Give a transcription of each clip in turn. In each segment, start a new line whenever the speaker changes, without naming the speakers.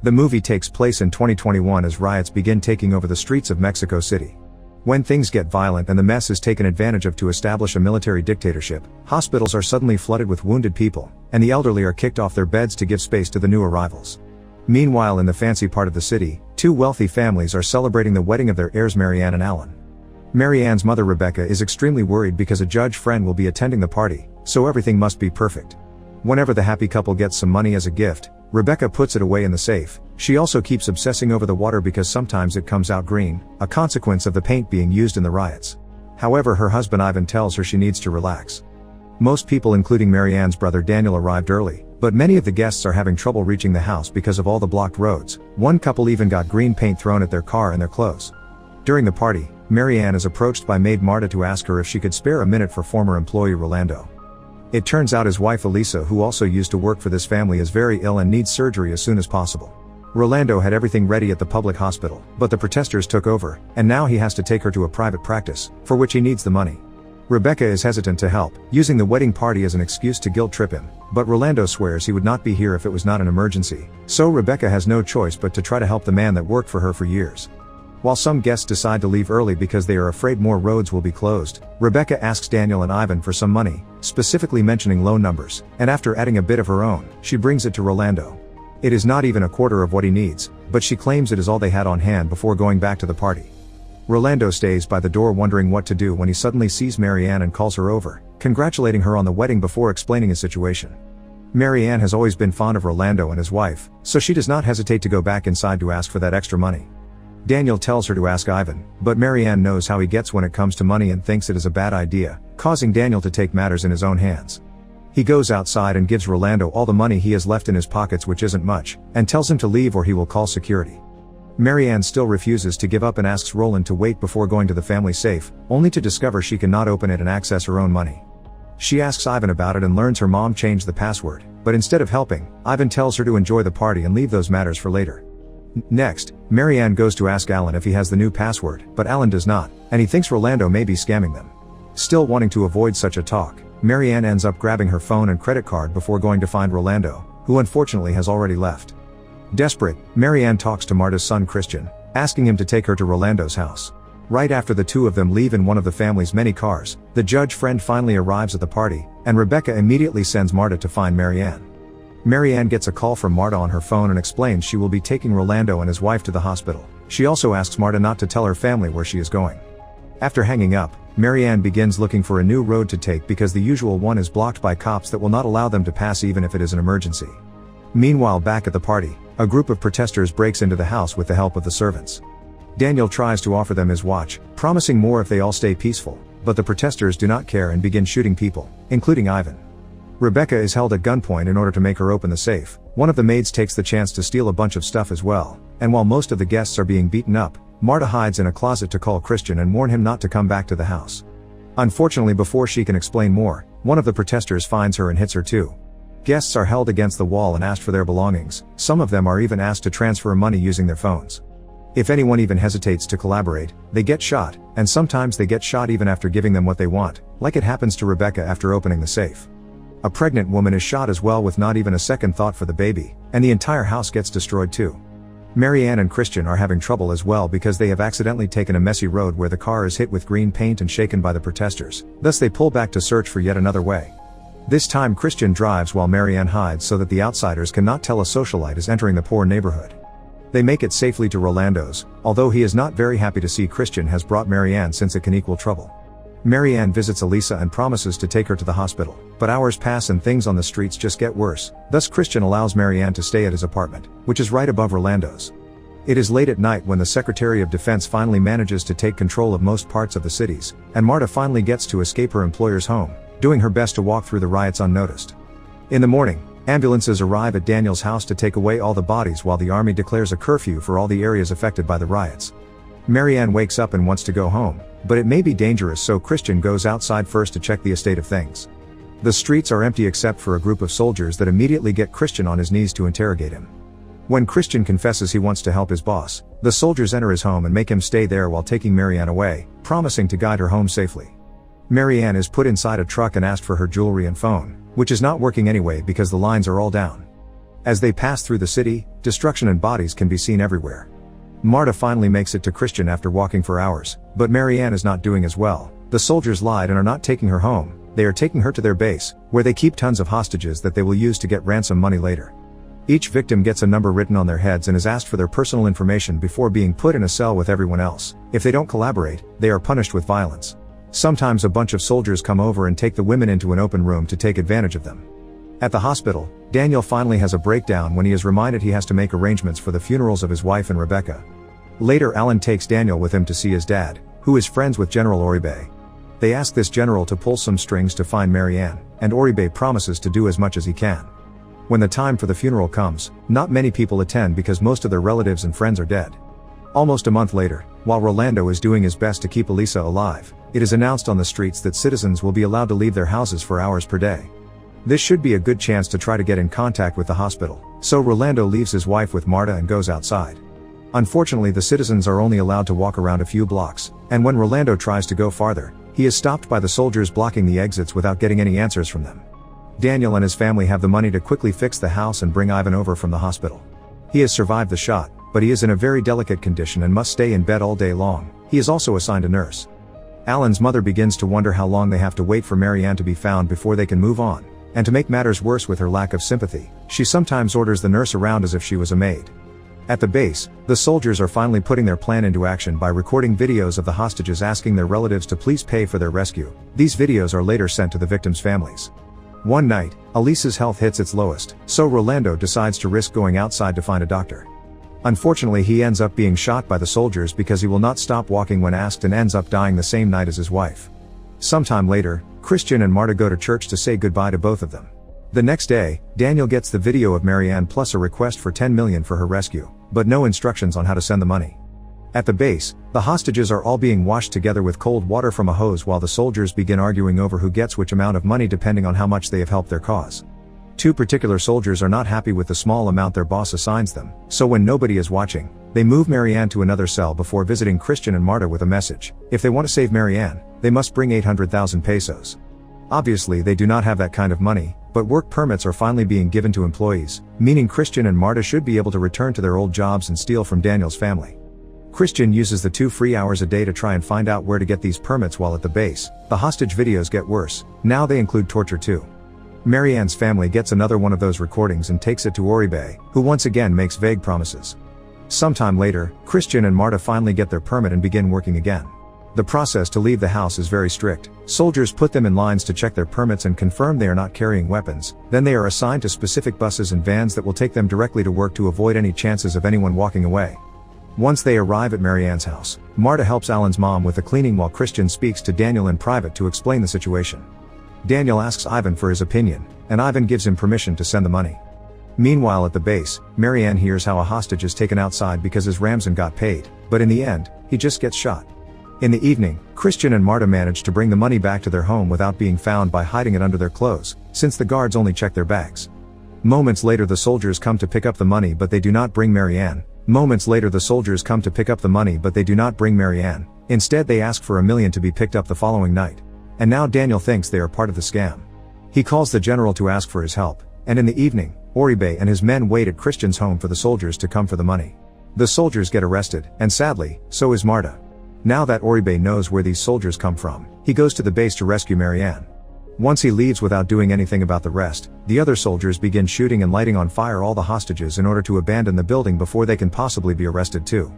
The movie takes place in 2021 as riots begin taking over the streets of Mexico City. When things get violent and the mess is taken advantage of to establish a military dictatorship, hospitals are suddenly flooded with wounded people, and the elderly are kicked off their beds to give space to the new arrivals. Meanwhile, in the fancy part of the city, two wealthy families are celebrating the wedding of their heirs Marianne and Alan. Marianne's mother Rebecca is extremely worried because a judge friend will be attending the party, so everything must be perfect. Whenever the happy couple gets some money as a gift, Rebecca puts it away in the safe. She also keeps obsessing over the water because sometimes it comes out green, a consequence of the paint being used in the riots. However, her husband Ivan tells her she needs to relax. Most people, including Marianne's brother Daniel, arrived early, but many of the guests are having trouble reaching the house because of all the blocked roads. One couple even got green paint thrown at their car and their clothes. During the party, Marianne is approached by maid Marta to ask her if she could spare a minute for former employee Rolando. It turns out his wife Elisa, who also used to work for this family, is very ill and needs surgery as soon as possible. Rolando had everything ready at the public hospital, but the protesters took over, and now he has to take her to a private practice, for which he needs the money. Rebecca is hesitant to help, using the wedding party as an excuse to guilt trip him, but Rolando swears he would not be here if it was not an emergency, so Rebecca has no choice but to try to help the man that worked for her for years. While some guests decide to leave early because they are afraid more roads will be closed, Rebecca asks Daniel and Ivan for some money, specifically mentioning low numbers, and after adding a bit of her own, she brings it to Rolando. It is not even a quarter of what he needs, but she claims it is all they had on hand before going back to the party. Rolando stays by the door wondering what to do when he suddenly sees Marianne and calls her over, congratulating her on the wedding before explaining his situation. Marianne has always been fond of Rolando and his wife, so she does not hesitate to go back inside to ask for that extra money. Daniel tells her to ask Ivan, but Marianne knows how he gets when it comes to money and thinks it is a bad idea, causing Daniel to take matters in his own hands. He goes outside and gives Rolando all the money he has left in his pockets, which isn't much, and tells him to leave or he will call security. Marianne still refuses to give up and asks Roland to wait before going to the family safe, only to discover she cannot open it and access her own money. She asks Ivan about it and learns her mom changed the password, but instead of helping, Ivan tells her to enjoy the party and leave those matters for later. Next, Marianne goes to ask Alan if he has the new password, but Alan does not, and he thinks Rolando may be scamming them. Still wanting to avoid such a talk, Marianne ends up grabbing her phone and credit card before going to find Rolando, who unfortunately has already left. Desperate, Marianne talks to Marta's son Christian, asking him to take her to Rolando's house. Right after the two of them leave in one of the family's many cars, the judge friend finally arrives at the party, and Rebecca immediately sends Marta to find Marianne. Marianne gets a call from Marta on her phone and explains she will be taking Rolando and his wife to the hospital. She also asks Marta not to tell her family where she is going. After hanging up, Marianne begins looking for a new road to take because the usual one is blocked by cops that will not allow them to pass even if it is an emergency. Meanwhile, back at the party, a group of protesters breaks into the house with the help of the servants. Daniel tries to offer them his watch, promising more if they all stay peaceful, but the protesters do not care and begin shooting people, including Ivan. Rebecca is held at gunpoint in order to make her open the safe. One of the maids takes the chance to steal a bunch of stuff as well, and while most of the guests are being beaten up, Marta hides in a closet to call Christian and warn him not to come back to the house. Unfortunately, before she can explain more, one of the protesters finds her and hits her too. Guests are held against the wall and asked for their belongings. Some of them are even asked to transfer money using their phones. If anyone even hesitates to collaborate, they get shot, and sometimes they get shot even after giving them what they want, like it happens to Rebecca after opening the safe. A pregnant woman is shot as well with not even a second thought for the baby, and the entire house gets destroyed too. Marianne and Christian are having trouble as well because they have accidentally taken a messy road where the car is hit with green paint and shaken by the protesters, thus they pull back to search for yet another way. This time Christian drives while Marianne hides so that the outsiders cannot tell a socialite is entering the poor neighborhood. They make it safely to Rolando's, although he is not very happy to see Christian has brought Marianne since it can equal trouble. Marianne visits Elisa and promises to take her to the hospital, but hours pass and things on the streets just get worse, thus Christian allows Marianne to stay at his apartment, which is right above Rolando's. It is late at night when the Secretary of Defense finally manages to take control of most parts of the cities, and Marta finally gets to escape her employer's home, doing her best to walk through the riots unnoticed. In the morning, ambulances arrive at Daniel's house to take away all the bodies while the army declares a curfew for all the areas affected by the riots. Marianne wakes up and wants to go home, but it may be dangerous, so Christian goes outside first to check the state of things. The streets are empty except for a group of soldiers that immediately get Christian on his knees to interrogate him. When Christian confesses he wants to help his boss, the soldiers enter his home and make him stay there while taking Marianne away, promising to guide her home safely. Marianne is put inside a truck and asked for her jewelry and phone, which is not working anyway because the lines are all down. As they pass through the city, destruction and bodies can be seen everywhere. Marta finally makes it to Christian after walking for hours, but Marianne is not doing as well. The soldiers lied and are not taking her home. They are taking her to their base, where they keep tons of hostages that they will use to get ransom money later. Each victim gets a number written on their heads and is asked for their personal information before being put in a cell with everyone else. If they don't collaborate, they are punished with violence. Sometimes a bunch of soldiers come over and take the women into an open room to take advantage of them. At the hospital, Daniel finally has a breakdown when he is reminded he has to make arrangements for the funerals of his wife and Rebecca. Later, Alan takes Daniel with him to see his dad, who is friends with General Oribe. They ask this general to pull some strings to find Marianne, and Oribe promises to do as much as he can. When the time for the funeral comes, not many people attend because most of their relatives and friends are dead. Almost a month later, while Rolando is doing his best to keep Elisa alive, it is announced on the streets that citizens will be allowed to leave their houses for hours per day. This should be a good chance to try to get in contact with the hospital, so Rolando leaves his wife with Marta and goes outside. Unfortunately, the citizens are only allowed to walk around a few blocks, and when Rolando tries to go farther, he is stopped by the soldiers blocking the exits without getting any answers from them. Daniel and his family have the money to quickly fix the house and bring Ivan over from the hospital. He has survived the shot, but he is in a very delicate condition and must stay in bed all day long. He is also assigned a nurse. Alan's mother begins to wonder how long they have to wait for Marianne to be found before they can move on, and to make matters worse with her lack of sympathy, she sometimes orders the nurse around as if she was a maid. At the base, the soldiers are finally putting their plan into action by recording videos of the hostages asking their relatives to please pay for their rescue. These videos are later sent to the victims' families. One night, Elisa's health hits its lowest, so Rolando decides to risk going outside to find a doctor. Unfortunately, he ends up being shot by the soldiers because he will not stop walking when asked and ends up dying the same night as his wife. Sometime later, Christian and Marta go to church to say goodbye to both of them. The next day, Daniel gets the video of Marianne plus a request for 10 million for her rescue, but no instructions on how to send the money. At the base, the hostages are all being washed together with cold water from a hose while the soldiers begin arguing over who gets which amount of money depending on how much they have helped their cause. Two particular soldiers are not happy with the small amount their boss assigns them, so when nobody is watching, they move Marianne to another cell before visiting Christian and Marta with a message. If they want to save Marianne, they must bring 800,000 pesos. Obviously, they do not have that kind of money, but work permits are finally being given to employees, meaning Christian and Marta should be able to return to their old jobs and steal from Daniel's family. Christian uses the 2 free hours a day to try and find out where to get these permits while at the base. The hostage videos get worse, now they include torture too. Marianne's family gets another one of those recordings and takes it to Oribe, who once again makes vague promises. Sometime later, Christian and Marta finally get their permit and begin working again. The process to leave the house is very strict. Soldiers put them in lines to check their permits and confirm they are not carrying weapons, then they are assigned to specific buses and vans that will take them directly to work to avoid any chances of anyone walking away. Once they arrive at Marianne's house, Marta helps Alan's mom with the cleaning while Christian speaks to Daniel in private to explain the situation. Daniel asks Ivan for his opinion, and Ivan gives him permission to send the money. Meanwhile at the base, Marianne hears how a hostage is taken outside because his Ramzan got paid, but in the end, he just gets shot. In the evening, Christian and Marta manage to bring the money back to their home without being found by hiding it under their clothes, since the guards only check their bags. Moments later the soldiers come to pick up the money but they do not bring Marianne. Instead they ask for $1 million to be picked up the following night. And now Daniel thinks they are part of the scam. He calls the general to ask for his help, and in the evening, Oribe and his men wait at Christian's home for the soldiers to come for the money. The soldiers get arrested, and sadly, so is Marta. Now that Oribe knows where these soldiers come from, he goes to the base to rescue Marianne. Once he leaves without doing anything about the rest, the other soldiers begin shooting and lighting on fire all the hostages in order to abandon the building before they can possibly be arrested too.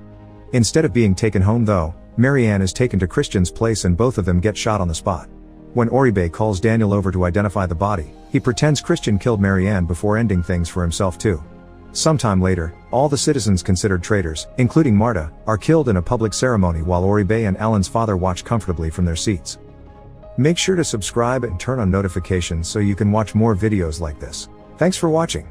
Instead of being taken home though, Marianne is taken to Christian's place and both of them get shot on the spot. When Oribe calls Daniel over to identify the body, he pretends Christian killed Marianne before ending things for himself too. Sometime later, all the citizens considered traitors, including Marta, are killed in a public ceremony while Oribe and Alan's father watch comfortably from their seats. Make sure to subscribe and turn on notifications so you can watch more videos like this. Thanks for watching.